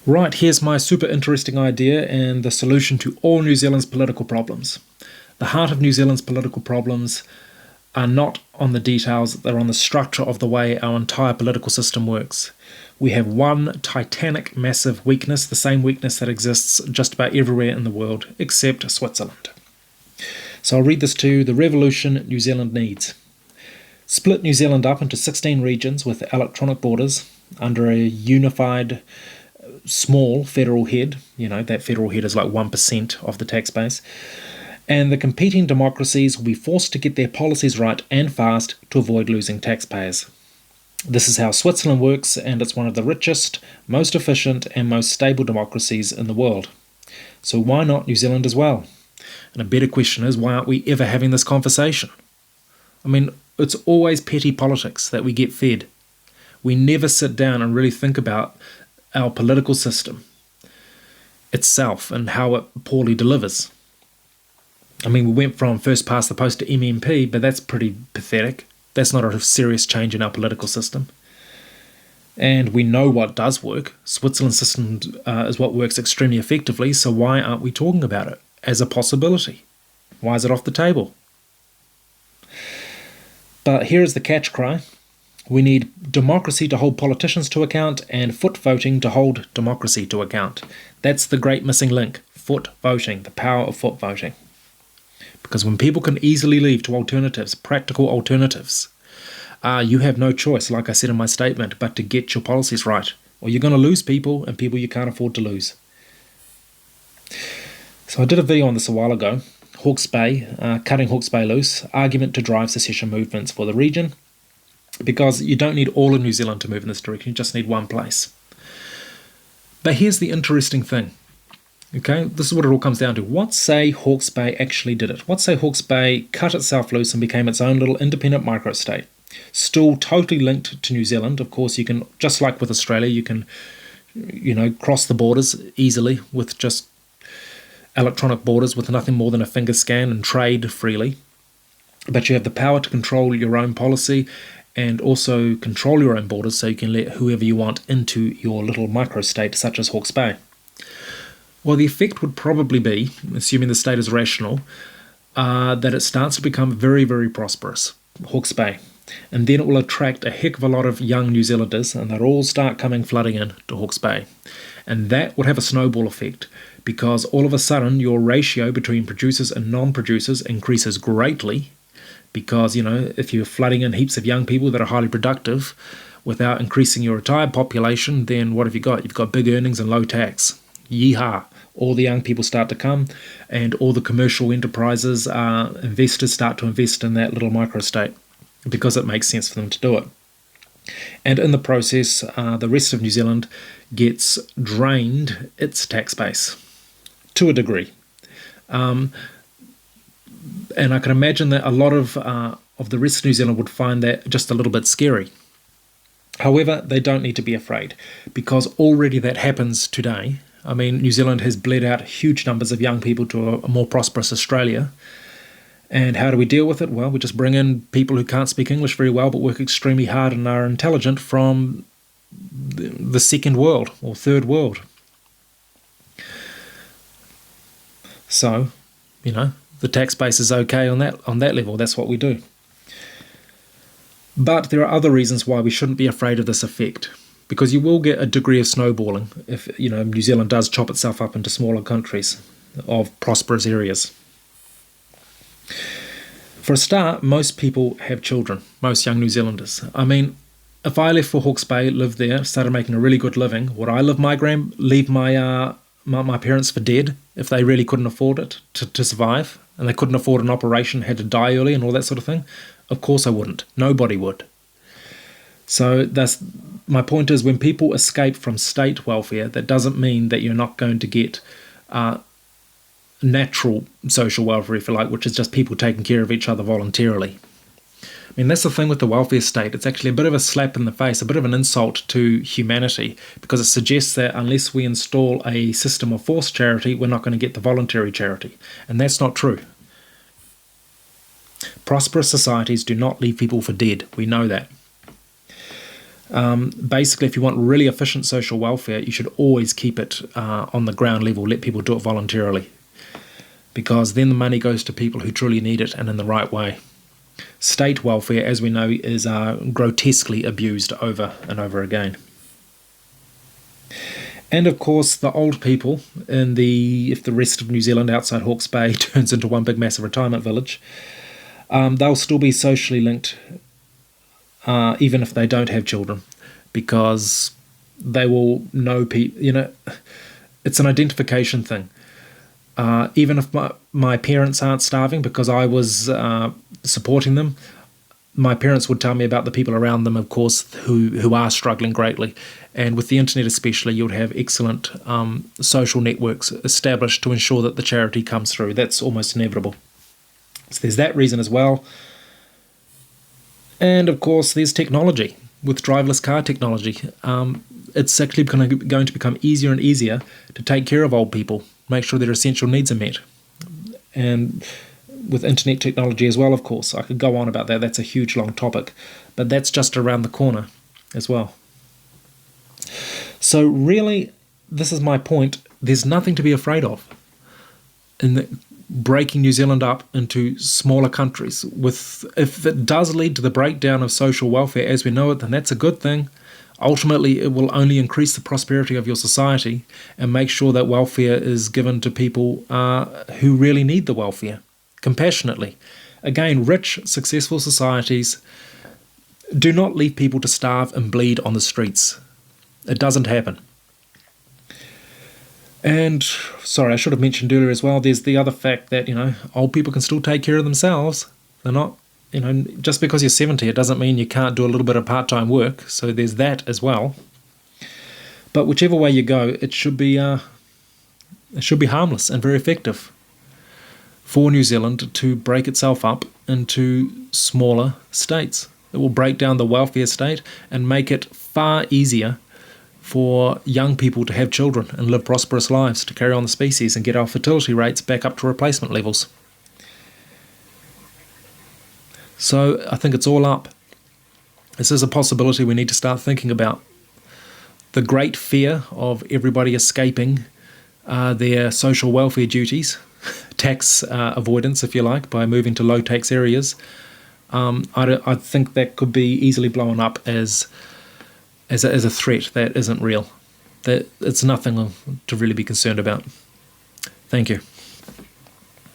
Right, here's my super interesting idea and the solution to all New Zealand's political problems. The heart of New Zealand's political problems are not on the details, they're on the structure of the way our entire political system works. We have one titanic, massive weakness, the same weakness that exists just about everywhere in the world, except Switzerland. So I'll read this to you. The revolution New Zealand needs. Split New Zealand up into 16 regions with electronic borders under a unified small federal head. That federal head is like 1% of the tax base. And the competing democracies will be forced to get their policies right and fast to avoid losing taxpayers. This is how Switzerland works, and it's one of the richest, most efficient, and most stable democracies in the world. So why not New Zealand as well? And a better question is, why aren't we ever having this conversation? It's always petty politics that we get fed. We never sit down and really think about our political system itself and how it poorly delivers. We went from first past the post to MMP, but that's pretty pathetic. That's not a serious change in our political system. And we know what does work. Switzerland's system is what works extremely effectively, so why aren't we talking about it as a possibility? Why is it off the table? But here is the catch cry. We need democracy to hold politicians to account and foot voting to hold democracy to account. That's the great missing link, foot voting, the power of foot voting. Because when people can easily leave to alternatives, practical alternatives, you have no choice, like I said in my statement, but to get your policies right. Or you're going to lose people, and people you can't afford to lose. So I did a video on this a while ago, Hawke's Bay, cutting Hawke's Bay loose, argument to drive secession movements for the region. Because you don't need all of New Zealand to move in this direction, you just need one place. But here's the interesting thing. Okay, this is what it all comes down to. What say Hawke's Bay actually did it? What say Hawke's Bay cut itself loose and became its own little independent microstate? Still totally linked to New Zealand. Of course, you can, just like with Australia, you can, cross the borders easily with just electronic borders with nothing more than a finger scan and trade freely. But you have the power to control your own policy and also control your own borders, so you can let whoever you want into your little microstate, such as Hawke's Bay. Well, the effect would probably be, assuming the state is rational, that it starts to become very, very prosperous, Hawke's Bay. And then it will attract a heck of a lot of young New Zealanders, and they'll all start coming flooding in to Hawke's Bay. And that would have a snowball effect, because all of a sudden your ratio between producers and non-producers increases greatly, because, if you're flooding in heaps of young people that are highly productive without increasing your retired population, then what have you got? You've got big earnings and low tax. Yeehaw! All the young people start to come, and all the commercial enterprises, investors start to invest in that little microstate because it makes sense for them to do it. And in the process, the rest of New Zealand gets drained its tax base to a degree. And I can imagine that a lot of the rest of New Zealand would find that just a little bit scary. However, they don't need to be afraid, because already that happens today. New Zealand has bled out huge numbers of young people to a more prosperous Australia. And how do we deal with it? Well, we just bring in people who can't speak English very well but work extremely hard and are intelligent from the second world or third world. So, the tax base is okay on that level. That's what we do. But there are other reasons why we shouldn't be afraid of this effect, because you will get a degree of snowballing if New Zealand does chop itself up into smaller countries of prosperous areas. For a start, most people have children, most young New Zealanders. If I left for Hawke's Bay, lived there, started making a really good living, would I leave my parents for dead if they really couldn't afford it to survive, and they couldn't afford an operation, had to die early and all that sort of thing? Of course I wouldn't. Nobody would. So my point is, when people escape from state welfare, that doesn't mean that you're not going to get natural social welfare, if you like, which is just people taking care of each other voluntarily. That's the thing with the welfare state. It's actually a bit of a slap in the face, a bit of an insult to humanity, because it suggests that unless we install a system of forced charity, we're not going to get the voluntary charity. And that's not true. Prosperous societies do not leave people for dead. We know that. Basically, if you want really efficient social welfare, you should always keep it on the ground level, let people do it voluntarily, because then the money goes to people who truly need it and in the right way. State welfare, as we know, is grotesquely abused over and over again. And of course, the old people if the rest of New Zealand outside Hawke's Bay turns into one big massive retirement village, they'll still be socially linked, even if they don't have children, because they will know people. It's an identification thing. Even if my parents aren't starving because I was supporting them, my parents would tell me about the people around them, of course, who are struggling greatly. And with the internet especially, you'd have excellent social networks established to ensure that the charity comes through. That's almost inevitable. So there's that reason as well. And of course, there's technology. With driverless car technology, it's actually going to become easier and easier to take care of old people, make sure their essential needs are met. And with internet technology as well, of course. I could go on about that. That's a huge, long topic. But that's just around the corner as well. So really, this is my point. There's nothing to be afraid of in breaking New Zealand up into smaller countries. If it does lead to the breakdown of social welfare as we know it, then that's a good thing. Ultimately, it will only increase the prosperity of your society and make sure that welfare is given to people who really need the welfare, compassionately. Again, rich, successful societies do not leave people to starve and bleed on the streets. It doesn't happen. And, sorry, I should have mentioned earlier as well, there's the other fact that, old people can still take care of themselves. They're not, just because you're 70, it doesn't mean you can't do a little bit of part-time work. So there's that as well. But whichever way you go, it should be harmless and very effective for New Zealand to break itself up into smaller states. It will break down the welfare state and make it far easier for young people to have children and live prosperous lives, to carry on the species and get our fertility rates back up to replacement levels. So I think it's all up. This is a possibility we need to start thinking about. The great fear of everybody escaping their social welfare duties, tax avoidance, if you like, by moving to low tax areas, I think that could be easily blown up as a threat that isn't real. That it's nothing to really be concerned about. Thank you.